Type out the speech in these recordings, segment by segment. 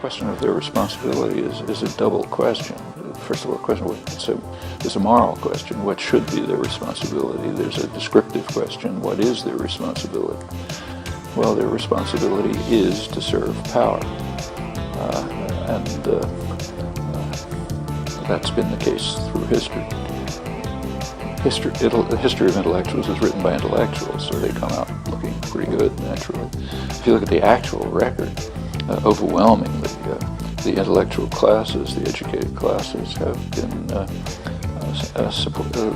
question of their responsibility is a double question. First of all, it's a moral question. What should be their responsibility? There's a descriptive question. What is their responsibility? Well, their responsibility is to serve power. And that's been the case through history. The history of intellectuals is written by intellectuals, so they come out looking pretty good, naturally. If you look at the actual record, overwhelmingly, the intellectual classes, the educated classes, have been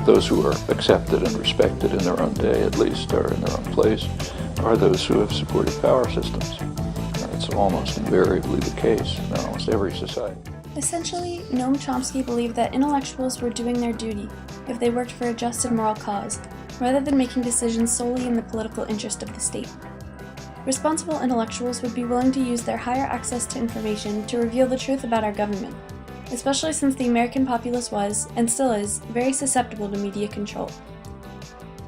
those who are accepted and respected in their own day, at least, or in their own place, are those who have supported power systems. That's almost invariably the case in almost every society. Essentially, Noam Chomsky believed that intellectuals were doing their duty if they worked for a just and moral cause, rather than making decisions solely in the political interest of the state. Responsible intellectuals would be willing to use their higher access to information to reveal the truth about our government, especially since the American populace was, and still is, very susceptible to media control.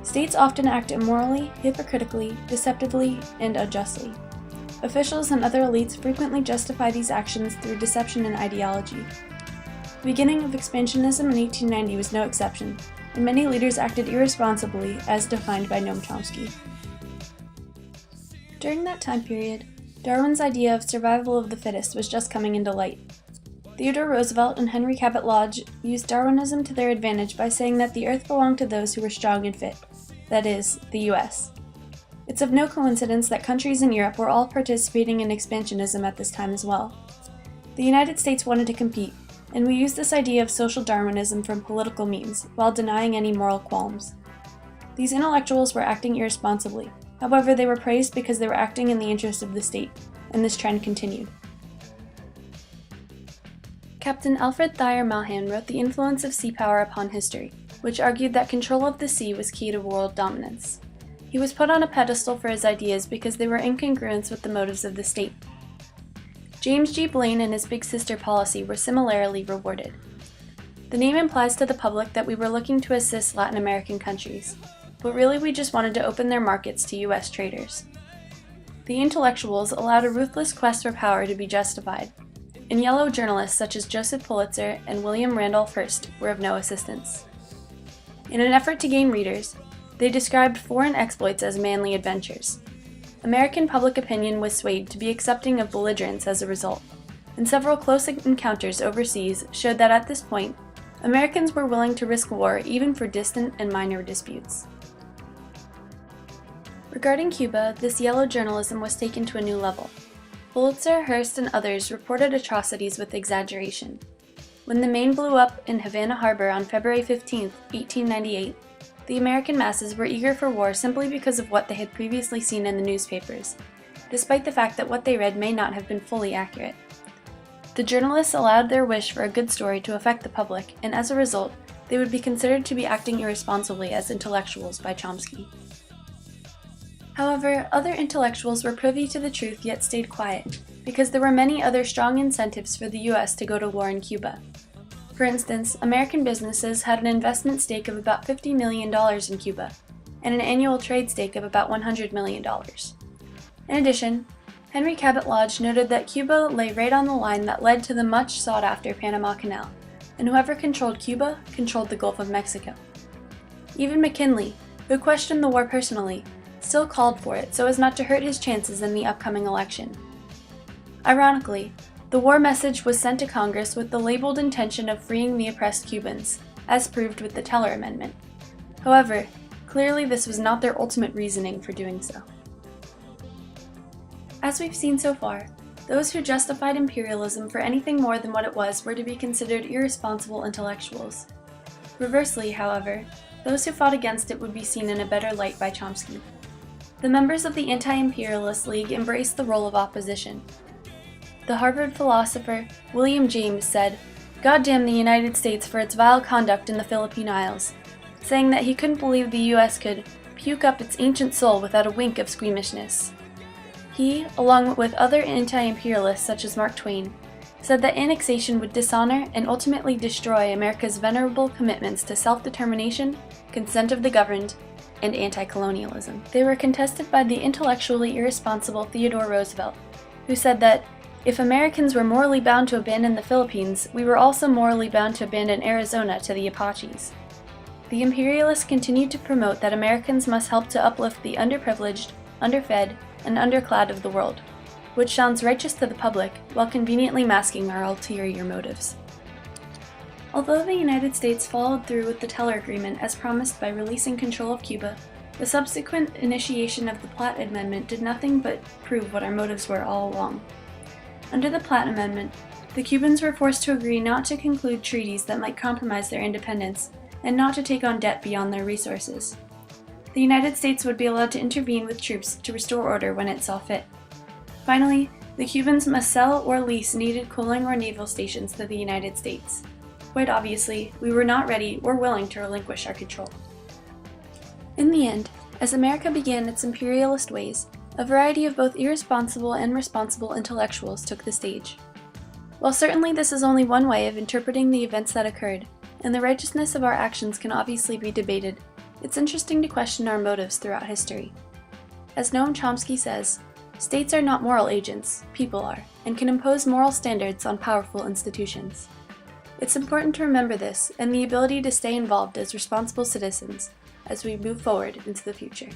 States often act immorally, hypocritically, deceptively, and unjustly. Officials and other elites frequently justify these actions through deception and ideology. The beginning of expansionism in 1890 was no exception, and many leaders acted irresponsibly, as defined by Noam Chomsky. During that time period, Darwin's idea of survival of the fittest was just coming into light. Theodore Roosevelt and Henry Cabot Lodge used Darwinism to their advantage by saying that the Earth belonged to those who were strong and fit, that is, the U.S. It's of no coincidence that countries in Europe were all participating in expansionism at this time as well. The United States wanted to compete, and we used this idea of social Darwinism from political means, while denying any moral qualms. These intellectuals were acting irresponsibly. However, they were praised because they were acting in the interest of the state, and this trend continued. Captain Alfred Thayer Mahan wrote The Influence of Sea Power Upon History, which argued that control of the sea was key to world dominance. He was put on a pedestal for his ideas because they were in congruence with the motives of the state. James G. Blaine and his Big Sister policy were similarly rewarded. The name implies to the public that we were looking to assist Latin American countries, but really we just wanted to open their markets to U.S. traders. The intellectuals allowed a ruthless quest for power to be justified, and yellow journalists such as Joseph Pulitzer and William Randolph Hearst were of no assistance. In an effort to gain readers, they described foreign exploits as manly adventures. American public opinion was swayed to be accepting of belligerence as a result, and several close encounters overseas showed that at this point, Americans were willing to risk war even for distant and minor disputes. Regarding Cuba, this yellow journalism was taken to a new level. Pulitzer, Hearst, and others reported atrocities with exaggeration. When the Maine blew up in Havana Harbor on February 15, 1898, the American masses were eager for war simply because of what they had previously seen in the newspapers, despite the fact that what they read may not have been fully accurate. The journalists allowed their wish for a good story to affect the public, and as a result, they would be considered to be acting irresponsibly as intellectuals by Chomsky. However, other intellectuals were privy to the truth yet stayed quiet, because there were many other strong incentives for the U.S. to go to war in Cuba. For instance, American businesses had an investment stake of about $50 million in Cuba, and an annual trade stake of about $100 million. In addition, Henry Cabot Lodge noted that Cuba lay right on the line that led to the much sought-after Panama Canal, and whoever controlled Cuba controlled the Gulf of Mexico. Even McKinley, who questioned the war personally, still called for it so as not to hurt his chances in the upcoming election. Ironically, the war message was sent to Congress with the labeled intention of freeing the oppressed Cubans, as proved with the Teller Amendment. However, clearly this was not their ultimate reasoning for doing so. As we've seen so far, those who justified imperialism for anything more than what it was were to be considered irresponsible intellectuals. Reversely, however, those who fought against it would be seen in a better light by Chomsky. The members of the Anti-Imperialist League embraced the role of opposition. The Harvard philosopher William James said, "God damn the United States for its vile conduct in the Philippine Isles," saying that he couldn't believe the U.S. could puke up its ancient soul without a wink of squeamishness. He, along with other anti-imperialists such as Mark Twain, said that annexation would dishonor and ultimately destroy America's venerable commitments to self-determination, consent of the governed, and anti-colonialism. They were contested by the intellectually irresponsible Theodore Roosevelt, who said that If Americans were morally bound to abandon the Philippines, we were also morally bound to abandon Arizona to the Apaches. The imperialists continued to promote that Americans must help to uplift the underprivileged, underfed, and underclad of the world, which sounds righteous to the public while conveniently masking our ulterior motives. Although the United States followed through with the Teller Agreement as promised by releasing control of Cuba, the subsequent initiation of the Platt Amendment did nothing but prove what our motives were all along. Under the Platt Amendment, the Cubans were forced to agree not to conclude treaties that might compromise their independence and not to take on debt beyond their resources. The United States would be allowed to intervene with troops to restore order when it saw fit. Finally, the Cubans must sell or lease needed coaling or naval stations to the United States. Quite obviously, we were not ready or willing to relinquish our control. In the end, as America began its imperialist ways, a variety of both irresponsible and responsible intellectuals took the stage. While certainly this is only one way of interpreting the events that occurred, and the righteousness of our actions can obviously be debated, it's interesting to question our motives throughout history. As Noam Chomsky says, states are not moral agents, people are, and can impose moral standards on powerful institutions. It's important to remember this and the ability to stay involved as responsible citizens as we move forward into the future.